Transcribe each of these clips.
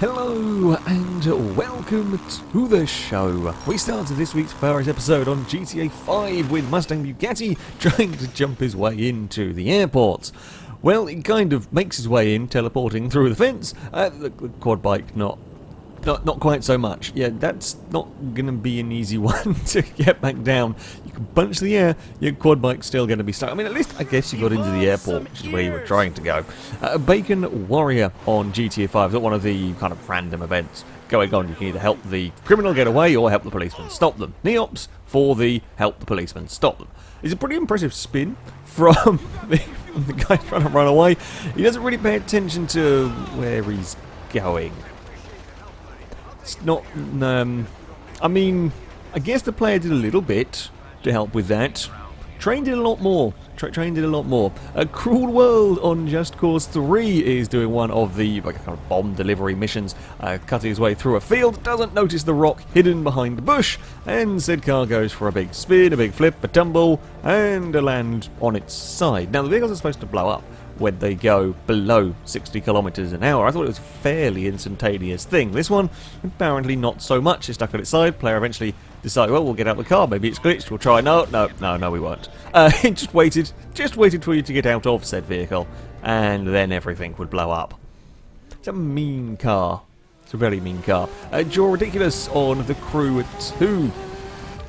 Hello and welcome to the show. We started this week's FailRace episode on GTA 5 with Mustang Bugatti trying to jump his way into the airport. Well, he kind of makes his way in, teleporting through the fence. The quad bike, not quite so much. Yeah, that's not gonna be an easy one to get back down. You can punch the air, your quad bike's still gonna be stuck. I mean, at least I guess you got into the airport, which is where you were trying to go. Bacon Warrior on GTA 5 is not one of the kind of random events going on. You can either help the criminal get away or help the policeman stop them. Neops for the help the policeman stop them. It's a pretty impressive spin from the guy trying to run away. He doesn't really pay attention to where he's going. It's not, I mean, I guess the player did a little bit to help with that. Train did a lot more. Train did a lot more. A Cruel World on Just Cause 3 is doing one of the kind of bomb delivery missions, cutting his way through a field, doesn't notice the rock hidden behind the bush, and said car goes for a big spin, a big flip, a tumble, and a land on its side. Now, the vehicles are supposed to blow up when they go below 60 kilometers an hour. I thought it was a fairly instantaneous thing. This one, apparently not so much. It's stuck on its side. Player eventually decided, well, we'll get out of the car. Maybe it's glitched. We'll try. No, we won't. It just waited for you to get out of said vehicle, and then everything would blow up. It's a mean car. It's a very mean car. Draw Ridiculous on the Crew 2.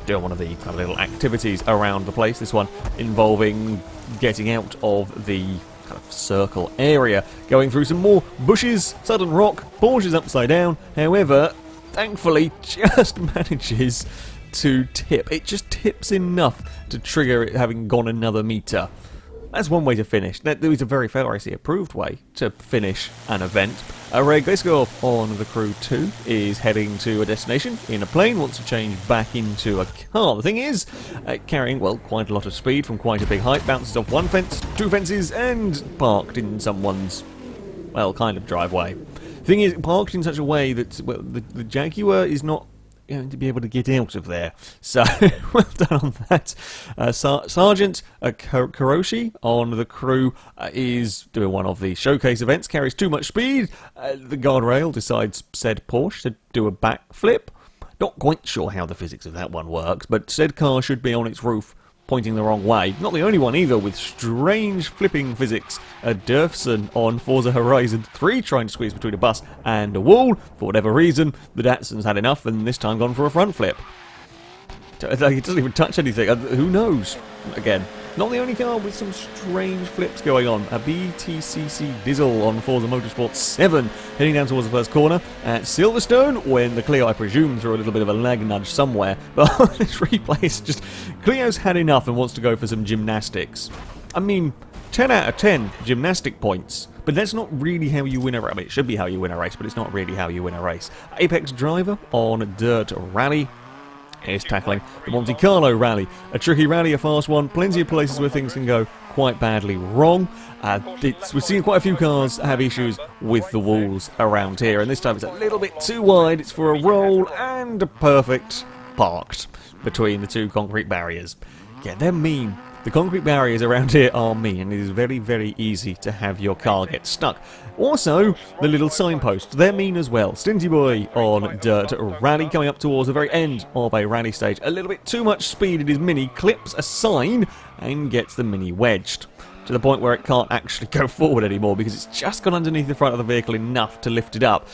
Doing one of the kind of little activities around the place. This one involving getting out of the kind of circle area, going through some more bushes, sudden rock, Porsche's upside down. However, thankfully, just manages to tip. It just tips enough to trigger it having gone another meter. That's one way to finish. There is a very FailRace approved way to finish an event. Ray Glasgow on the Crew 2 is heading to a destination in a plane, wants to change back into a car. The thing is, carrying, well, quite a lot of speed from quite a big height, bounces off one fence, two fences, and parked in someone's, well, kind of driveway. The thing is, parked in such a way that, well, the Jaguar is not going to be able to get out of there. So, well done on that. Sergeant Kuroshi on the Crew is doing one of the showcase events, carries too much speed. The guardrail decides said Porsche to do a backflip. Not quite sure how the physics of that one works, but said car should be on its roof, pointing the wrong way. Not the only one either, with strange flipping physics. Durfson on Forza Horizon 3 trying to squeeze between a bus and a wall. For whatever reason, the Datsun's had enough and this time gone for a front flip. It doesn't even touch anything. Who knows? Again, not the only car with some strange flips going on. A BTCC Diesel on Forza Motorsport 7 heading down towards the first corner at Silverstone when the Clio, I presume, threw a little bit of a lag nudge somewhere. But on this replay, it's just Clio's had enough and wants to go for some gymnastics. I mean, 10 out of 10 gymnastic points. But that's not really how you win a race. I mean, it should be how you win a race, but it's not really how you win a race. Apex Driver on Dirt Rally is tackling the Monte Carlo rally. A tricky rally, a fast one, plenty of places where things can go quite badly wrong. We're seeing quite a few cars have issues with the walls around here, and this time it's a little bit too wide. It's for a roll and a perfect parked between the two concrete barriers. Yeah, they're mean. The concrete barriers around here are mean, and it is very, very easy to have your car get stuck. Also, the little signposts, they're mean as well. Stinty Boy on Dirt Rally coming up towards the very end of a rally stage. A little bit too much speed in his Mini, clips a sign and gets the Mini wedged. To the point where it can't actually go forward anymore because it's just gone underneath the front of the vehicle enough to lift it up.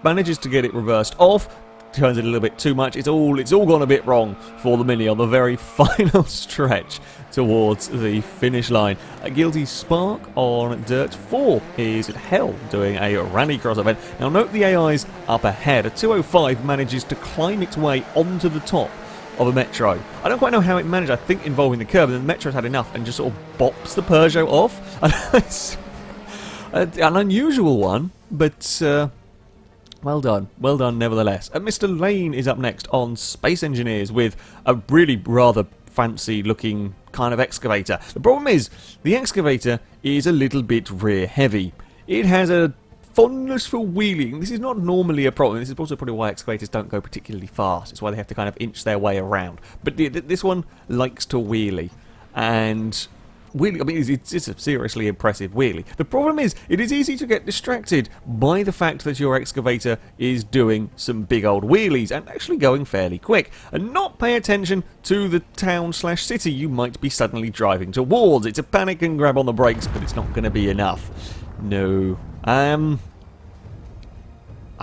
Manages to get it reversed off. Turns it a little bit too much. It's all gone a bit wrong for the Mini on the very final stretch towards the finish line. A Guilty Spark on Dirt 4 is at Hell doing a rallycross event. Now note the AI's up ahead. A 205 manages to climb its way onto the top of a Metro. I don't quite know how it managed, I think involving the curb, and then the Metro's had enough and just sort of bops the Peugeot off. It's an unusual one, but well done nevertheless. Mr. Lane is up next on Space Engineers with a really rather fancy looking kind of excavator. The problem is, the excavator is a little bit rear heavy. It has a fondness for wheeling. This is not normally a problem. This is also probably why excavators don't go particularly fast. It's why they have to kind of inch their way around. But this one likes to wheelie. And wheelie, I mean, it's a seriously impressive wheelie. The problem is, it is easy to get distracted by the fact that your excavator is doing some big old wheelies and actually going fairly quick, and not pay attention to the town/city you might be suddenly driving towards. It's a panic and grab on the brakes, but it's not going to be enough. No. I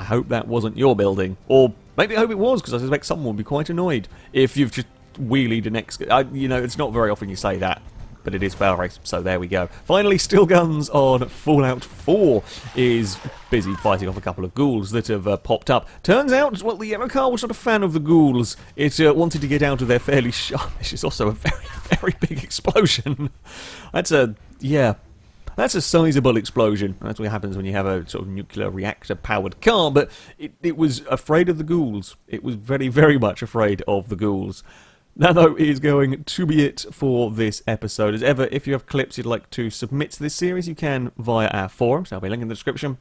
hope that wasn't your building, or maybe I hope it was, because I suspect someone would be quite annoyed if you've just wheelied an excavator. You know, it's not very often you say that. But it is FailRace, so there we go. Finally, Still Guns on Fallout 4 is busy fighting off a couple of ghouls that have popped up. Turns out, well, the yellow car was not a fan of the ghouls. It wanted to get out of there fairly sharp. This is also a very, very big explosion. That's a sizable explosion. That's what happens when you have a sort of nuclear reactor-powered car, but it was afraid of the ghouls. It was very, very much afraid of the ghouls. That, though, is going to be it for this episode. As ever, if you have clips you'd like to submit to this series, you can via our forums. There'll be a link in the description.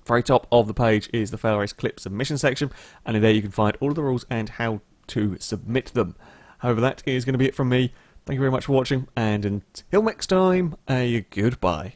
Very top of the page is the FailRace clip submission section, and in there you can find all of the rules and how to submit them. However, that is going to be it from me. Thank you very much for watching, and until next time, a goodbye.